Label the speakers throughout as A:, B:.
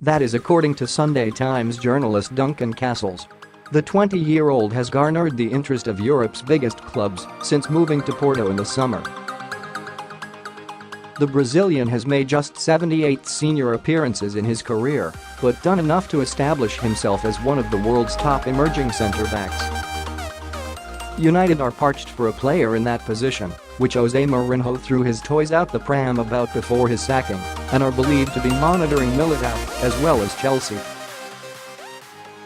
A: That is according to Sunday Times journalist Duncan Castles. The 20-year-old has garnered the interest of Europe's biggest clubs since moving to Porto in the summer. The Brazilian has made just 78 senior appearances in his career, but done enough to establish himself as one of the world's top emerging centre-backs. United are parched for a player in that position, which Jose Mourinho threw his toys out the pram about before his sacking, and are believed to be monitoring Militao as well as Chelsea.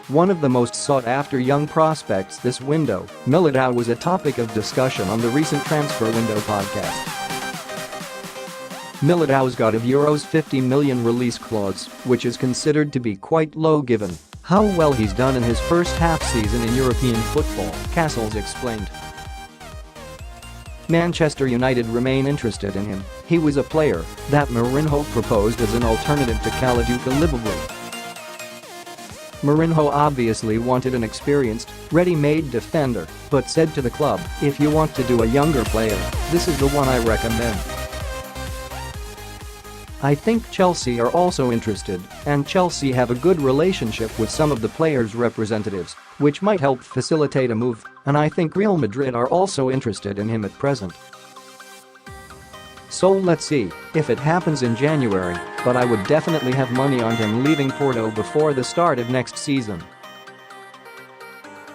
A: One of the most sought-after young prospects this window, Militao was a topic of discussion on the recent Transfer Window podcast. Militao's got a €50 million release clause, which is considered to be quite low given how well he's done in his first half season in European football, Castles explained. Manchester United remain interested in him. He was a player that Mourinho proposed as an alternative to Kalidou Koulibaly. Mourinho obviously wanted an experienced, ready-made defender, but said to the club, "If you want to do a younger player, this is the one I recommend." I think Chelsea are also interested, and Chelsea have a good relationship with some of the players' representatives, which might help facilitate a move, and I think Real Madrid are also interested in him at present. So let's see if it happens in January, but I would definitely have money on him leaving Porto before the start of next season.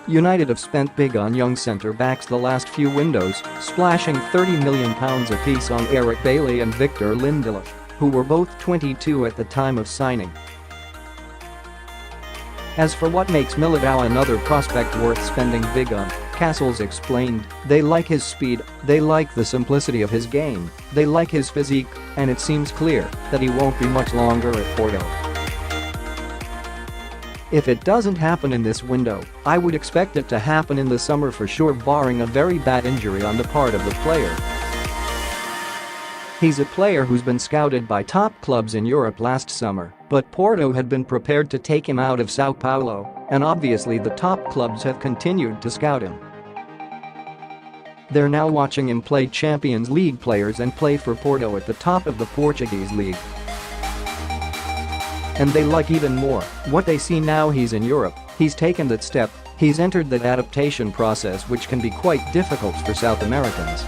A: United have spent big on young centre-backs the last few windows, splashing £30 million apiece on Eric Bailly and Victor Lindelof, who were both 22 at the time of signing. As for what makes Militao another prospect worth spending big on, Castles explained, they like his speed, they like the simplicity of his game, they like his physique, and it seems clear that he won't be much longer at Porto. If it doesn't happen in this window, I would expect it to happen in the summer for sure, barring a very bad injury on the part of the player. He's a player who's been scouted by top clubs in Europe last summer, but Porto had been prepared to take him out of Sao Paolo, and obviously the top clubs have continued to scout him. They're now watching him play Champions League players and play for Porto at the top of the Portuguese League. And they like even more what they see now he's in Europe. He's taken that step, he's entered that adaptation process, which can be quite difficult for South Americans.